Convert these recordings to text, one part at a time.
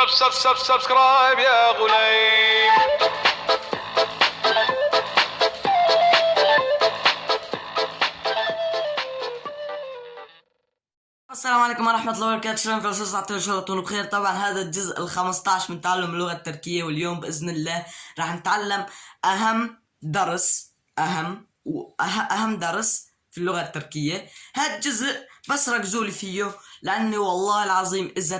سبسكرايب يا غليم. السلام عليكم ورحمة الله وبركاته. شلونكم؟ ان شاء الله تكونوا بخير. طبعا هذا الجزء ال15 من تعلم اللغة التركية، واليوم بإذن الله راح نتعلم أهم درس في اللغة التركية. هذا الجزء بس ركزوا لي فيه، لأني والله العظيم إذا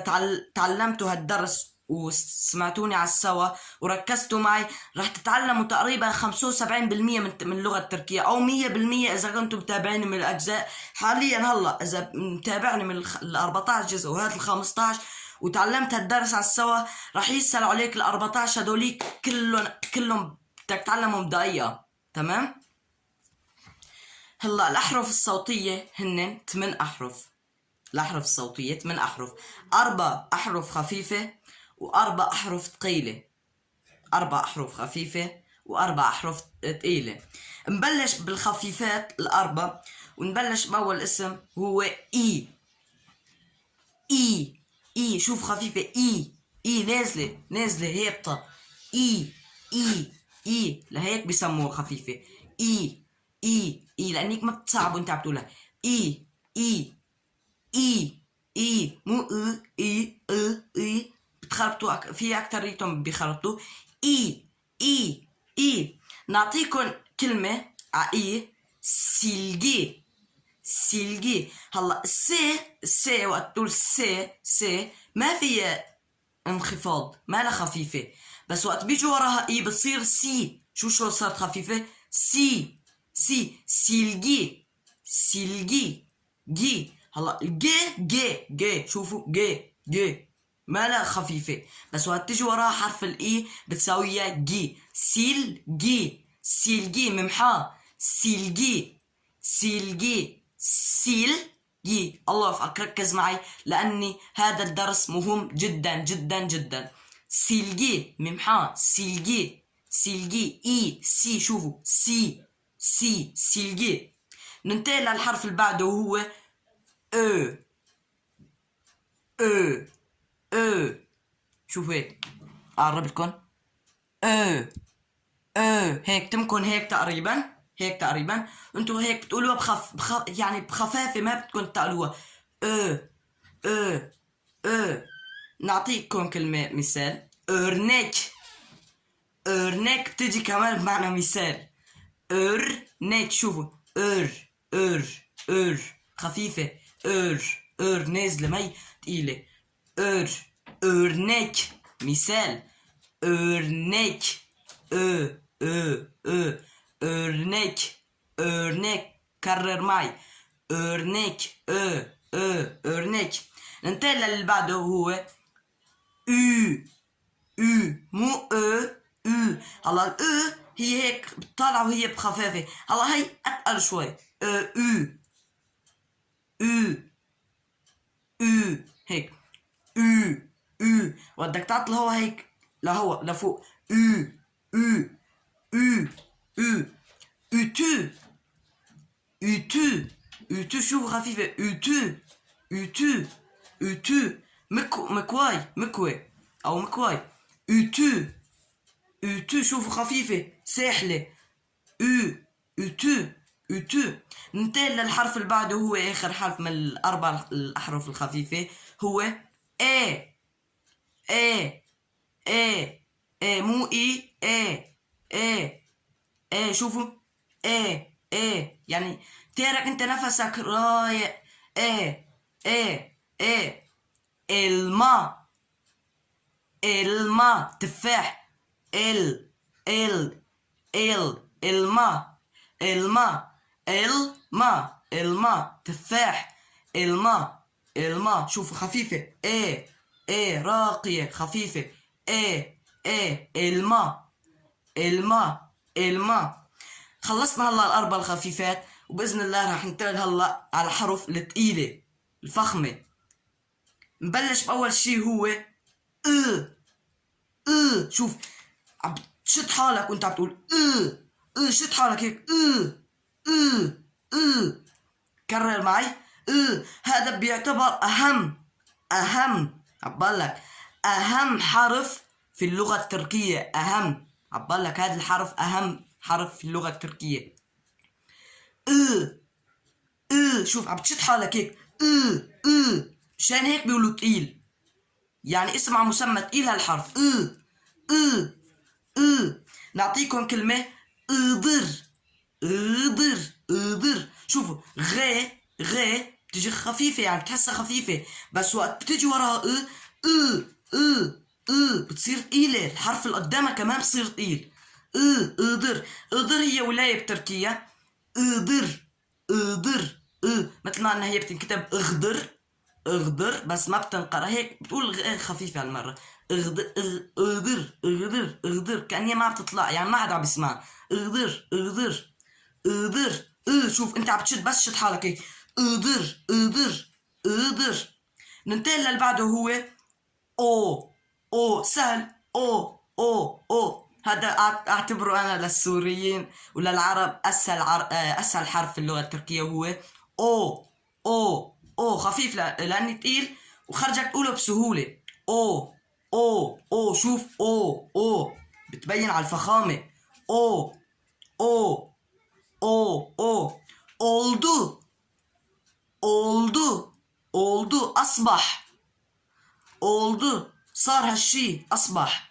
تعلمتوا هالدرس وسمعتوني على السوا وركزتوا معي راح تتعلموا تقريبا 75% من اللغة التركية، أو 100% إذا كنتم متابعيني من الأجزاء. حاليا هلا إذا متابعني من 14 جزء وهذا 15 وتعلمت هالدرس على السوا راح يسهل عليك 14 هدوليك كلهم بدك تتعلمهم بدقيقة. تمام؟ هلا الأحرف الصوتية هن 8 أحرف. الأحرف الصوتية 8 أحرف، 4 أحرف خفيفة و4 أحرف ثقيلة. 4 أحرف خفيفة و4 أحرف ثقيلة. نبلش بالخفيفات الأربع، ونبلش بأول اسم هو إي. إي شوف خفيفة، إي نازلة هابطة. إي لهيك بيسموها خفيفة. إي لأنك ما بتصعب وانت عم تقولها. إي مو إي بتخربطوا في أكتريتهم بيخربطوا. إي نعطيكم كلمة ع إي. سيلجي. هلا السي وقت تقول سي ما فيها انخفاض، ما لها خفيفة، بس وقت بيجي وراها إي بتصير سي. شو صارت خفيفة؟ سي سيلجي جي. هلا جي شوفوا جي ما لها خفيفة، بس وقت تجي وراها حرف الإي بتساويها جي. سيلجي ممحاه. سيلجي. الله يوفقك، ركز معي لأني هذا الدرس مهم جدا. سيلجي ممحاه. سيلجي إي سي. شوفوا سيلجي. ننتقل للحرف اللي بعده وهو او. شوفوا هيك اقرب لكم. هيك تمكن هيك تقريبا انتوا هيك بتقولوها يعني بخفافة، ما بدكم تقلوها. نعطيكم كلمة مثال. örnek بتجي كمان بمعنى مثال. örnek شوفوا خفيفة. نازلة مي تقيلة. örnek مثال. örnek örnek كرر معي. örnek. ننتقل للي بعده هو مو هلا الأو هي هيك بتطلع وهي بخفافة. هلا هي أتقل شوي. هيك ودك تعطي الهوا هيك لهوا لفوق. ütü شوفوا خفيفة. ütü مكواي أو مكواي. ütü شوفوا خفيفة ساحلة. ütü. ننتقل للحرف اللي بعده هو آخر حرف من الأربع الأحرف الخفيفة، هو مو شوفوا يعني تارك انت نفسك رايق. الماء تفاح. الماء تفاح. الماء شوفوا خفيفة. راقية خفيفة. الماء. خلصنا هلا الأربع الخفيفات، وبإذن الله راح ننتقل هلا على الحرف الثقيلة الفخمة. نبلش بأول شي هو شوف عم تشد حالك وانت عم تقول شد حالك هيك. كرر معي. هذا بيعتبر أهم عبالك أهم حرف في اللغة التركية، أهم، عبالك هذا الحرف أهم حرف في اللغة التركية. شوف عم بتشد حالك هيك، مشان هيك بيقولوا تقيل، يعني اسم على مسمى تقيل هالحرف. نعطيكم كلمة اضر. شوفوا غ بتجي خفيفة، يعني بتحسها خفيفة، بس وقت بتجي وراها بتصير تقيلة. الحرف اللي قدامها كمان بصير تقيل. اضر هي ولاية بتركيا. اضر مثل ما انها هي بتنكتب اغدر بس ما بتنقرا هيك، بتقول خفيفة هالمرة. اغدر كأنها ما بتطلع، يعني ما حدا عم بيسمع. اغدر شوف انت عم بتشد، بس شد حالك هيك. اغدر. ننتقل للي بعده هو سهل. هذا اعتبره انا للسوريين وللعرب اسهل حرف في اللغة التركية هو خفيف لاني تقيل وخرجك تقوله بسهولة. شوف بتبين على الفخامة. oldu أصبح. صار هالشي أصبح.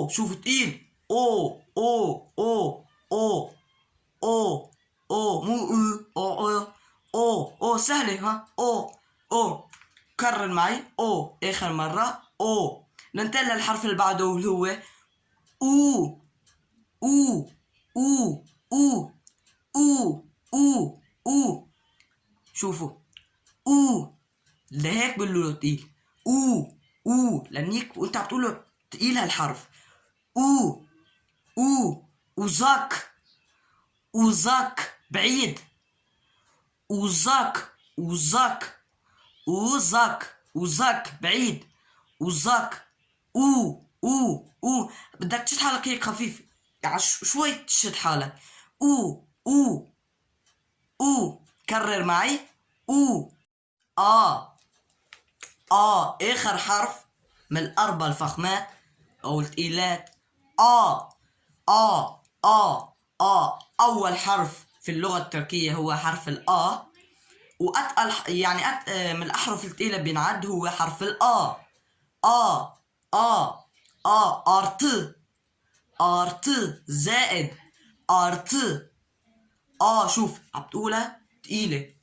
شوف تقيل. مو سهلة ها. كرر معي آخر مرة. ننتقل للحرف اللي بعده اللي هو شوفوا لهيك بقولوا له تقيل. لانك وانت عم تقول له تقيل هالحرف. وزاك بعيد. وزاك بعيد. وزاك بدك تشد حالك هيك خفيف، يعني شوي تشد حالك. كرر معي. آخر حرف من الأربع الفخمات أو التقيلات. أول حرف في اللغة التركية هو حرف وأتقل يعني من الأحرف الثقيلة بينعد هو حرف أرتı زائد أرتı. شوف عم تقولها تقيلة.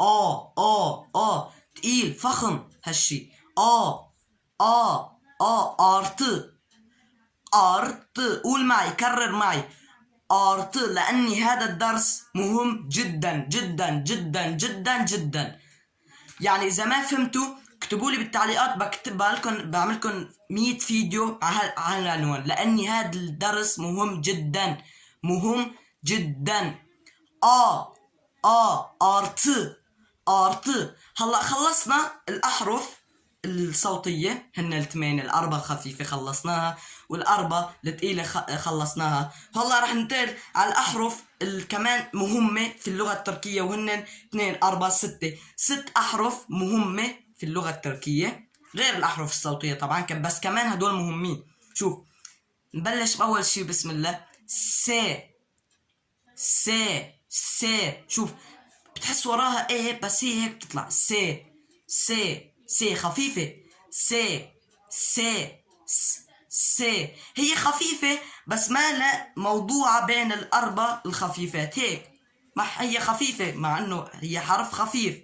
تقيل فخم هالشي. أرتı. قول معي، كرر معي. أرتı، لأني هذا الدرس مهم جدا جدا جدا جدا جدا. يعني إذا ما فهمتوا اكتبوا لي بالتعليقات، بعملكم 100 فيديو على العنوان، لأني هذا الدرس مهم جدا مهم جدا. أرتı. هلا خلصنا الأحرف الصوتية، هن الثمانية، الأربعة الخفيفة خلصناها والأربعة الثقيلة خلصناها. هلا رح ننتقل على الأحرف كمان مهمة في اللغة التركية، وهن 2 4 6 أحرف مهمة في اللغة التركية غير الأحرف الصوتية طبعا، بس كمان هدول مهمين. شوف نبلش بأول شي بسم الله. شوف بتحس وراها ايه، بس هي هيك بتطلع. سي خفيفة. هي خفيفة بس ما لا موضوعة بين الأربع الخفيفات هيك. ما هي خفيفة مع انه هي حرف خفيف،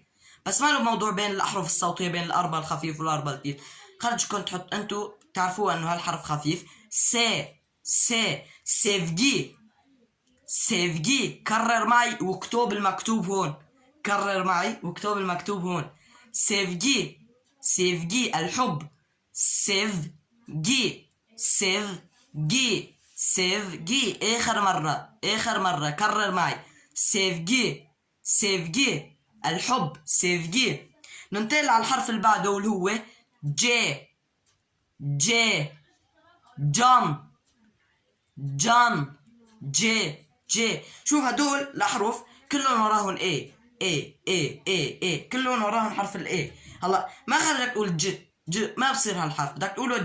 بس ما له موضوع بين الأحرف الصوتية بين الأربع الخفيف والأربع الثقيل. خرجكم تحط انتو تعرفوا انه هالحرف خفيف. sevgi. كرر معي واكتب المكتوب هون. sevgi الحب. sevgi آخر مرة كرر معي. sevgi الحب. ننتقل على الحرف اللي بعده اللي هو جان. شوف هدول الأحرف كلهم وراهم اي كلهم وراهم حرف الاي. هلا ما خليك تقول ما بصير هالحرف، بدك تقوله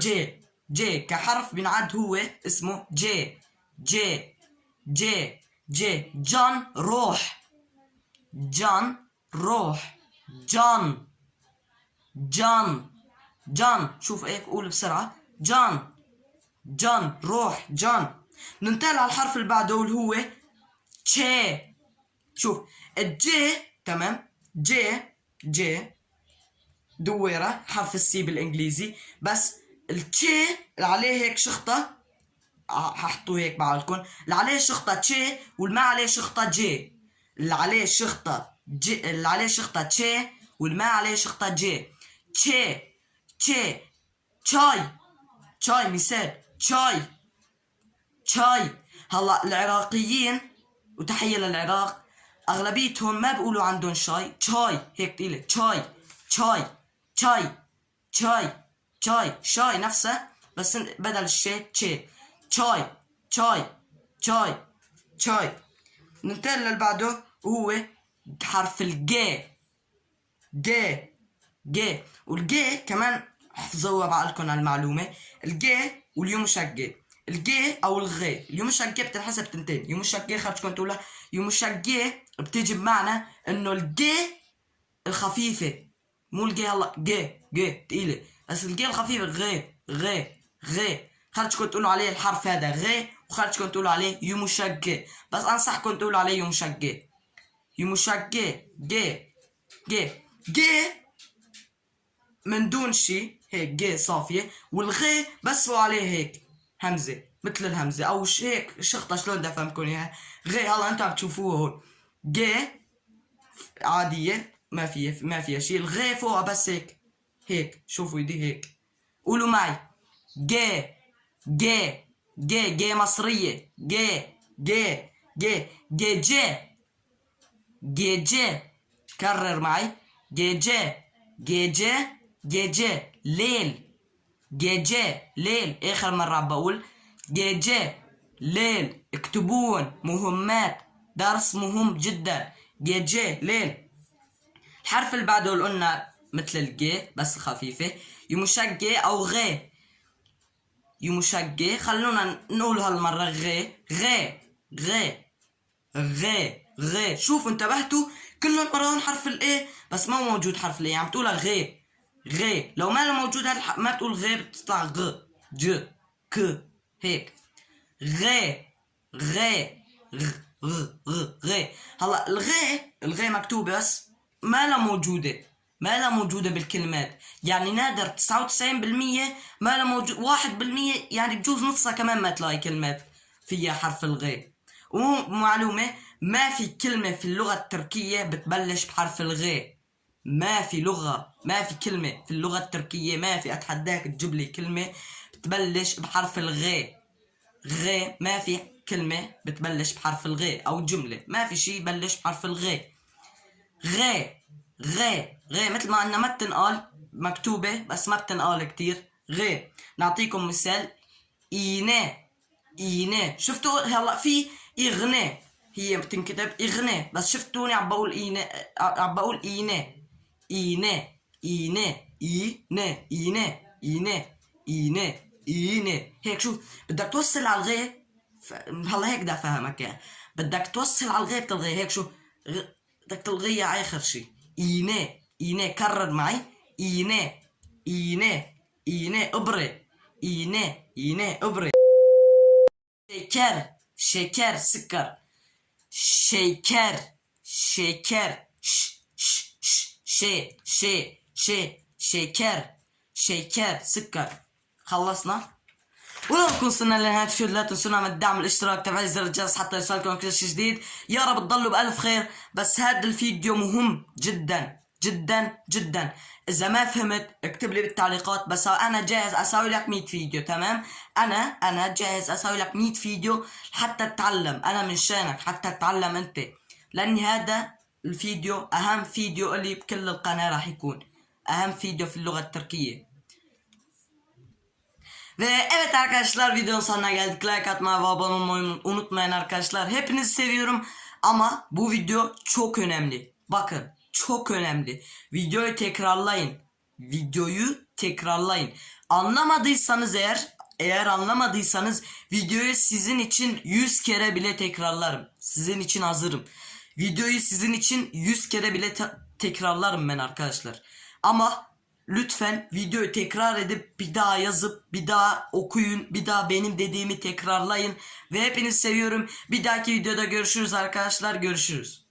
جي كحرف بنعد هو اسمه جي. جون روح. جون روح. جون شوف هيك قول بسرعة. جون روح جون. ننتقل على الحرف اللي بعده اللي هو تشي. شوف الجي تمام، جي دويرة حرف السي بالانجليزي، بس التشي اللي عليه هيك شخطة ححطوه هيك بعلكم، اللي عليه شخطة تشي والما عليه شخطة جي. اللي عليه شخطة تشي والما عليه شخطة جي. تشي تشاي مثال تشاي. هلا العراقيين وتحية للعراق اغلبيتهم ما بيقولوا عندهم شاي هيك تقيلة شاي نفسها بس بدل الشي تشاي. ننتقل للبعده وهو حرف الجي. جي والجي كمان احفظوها بعقلكم على المعلومة. الجي واليومشجي، الجي او الغي. اليومشجي بتنحسب تنتين. يومشجي خرجكم تقولها يومشجي بتيجي بمعنى انه الجي الخفيفة، مو الجي هلا جي تقيلة، بس الجي الخفيفة غي. خرجكم تقولوا عليه الحرف هذا غي، وخرجكم تقولوا عليه يومشجي، بس انصحكم تقولوا عليه يومشجي. جي من دون شي هيك جي صافية، والغي بس فوق عليه هيك همزة مثل الهمزة او هيك شخطة. شلون بدي افهمكم اياها؟ غي هلا انتوا عم تشوفوها هون جي عادية ما فيها شي، الغي فوقها بس هيك شوفوا يدي هيك. قولوا معي جي مصرية. جي كرر معي. جي ليل اخر مرة عم بقول جي ليل. اكتبون مهمات، درس مهم جدا. جي ليل. الحرف اللي بعده اللي قلنا مثل الجي بس خفيفة يمشجي او غي. يمشجي خلونا نقول هالمرة غي. شوفوا انتبهتوا كلهم وراهم حرف الاي بس ما موجود حرف الاي، عم تقولها غي. لو ما موجود ما بتقول غي بتطلع ج ك هيك غي. هلا الغي مكتوبة بس ما لا موجودة بالكلمات، يعني نادر 99% ما لا موجود. 1% يعني بجوز نصها كمان ما تلاقي كلمات فيها حرف الغي. ومعلومة ما في كلمة في اللغة التركية بتبلش بحرف الغي. ما في كلمة في اللغة التركية، ما في، أتحداك تجيب لي كلمة بتبلش بحرف الغي. ما في كلمة بتبلش بحرف الغي أو جملة ما في شي بلش بحرف الغي. غي مثل ما أنها ما بتنقال مكتوبة بس ما بتنقال كتير غي. نعطيكم مثال إيناء. شفتوا هلا في إغناء هي بتنكتب إغناء بس شفتوني عم بقول إيناء هيك. شوف بدك توصل على الغي هلا هيك بدي افهمك يعني. بدك توصل على الغي بتلغي هيك. شو بدك تلغيها على اخر شي. إيناء كرر معي. إيناء ابرة. إيناء ابرة. شكر سكر. شكر شكر سكر. خلصنا. ولو نكون وصلنا لنهاية الفيديو لا تنسونا من الدعم والاشتراك تفعيل زر الجرس حتى يوصلكم كل شيء جديد. يا رب تضلوا بألف خير. بس هذا الفيديو مهم جدا جدا جدا. إذا ما فهمت اكتب لي بالتعليقات. بس أنا جاهز أسوي لك 100 فيديو تمام. أنا جاهز أسوي لك 100 فيديو حتى تتعلم. أنا من شانك حتى تتعلم أنت، لأن هذا الفيديو أهم فيديو اللي بكل القناة راح يكون أهم فيديو في اللغة التركية. Ve evet arkadaşlar videonun sonuna geldik. Like atmayı ve abone olmayı unutmayın arkadaşlar. Hepinizi seviyorum ama bu video çok önemli. Bakın çok önemli. Videoyu tekrarlayın. videoyu tekrarlayın. Anlamadıysanız eğer anlamadıysanız videoyu sizin için 100 kere bile tekrarlarım. Sizin için hazırım. Videoyu sizin için 100 kere bile tekrarlarım ben arkadaşlar. Ama lütfen videoyu tekrar edip bir daha yazıp bir daha okuyun. Bir daha benim dediğimi tekrarlayın. Ve hepinizi seviyorum. Bir dahaki videoda görüşürüz arkadaşlar. Görüşürüz.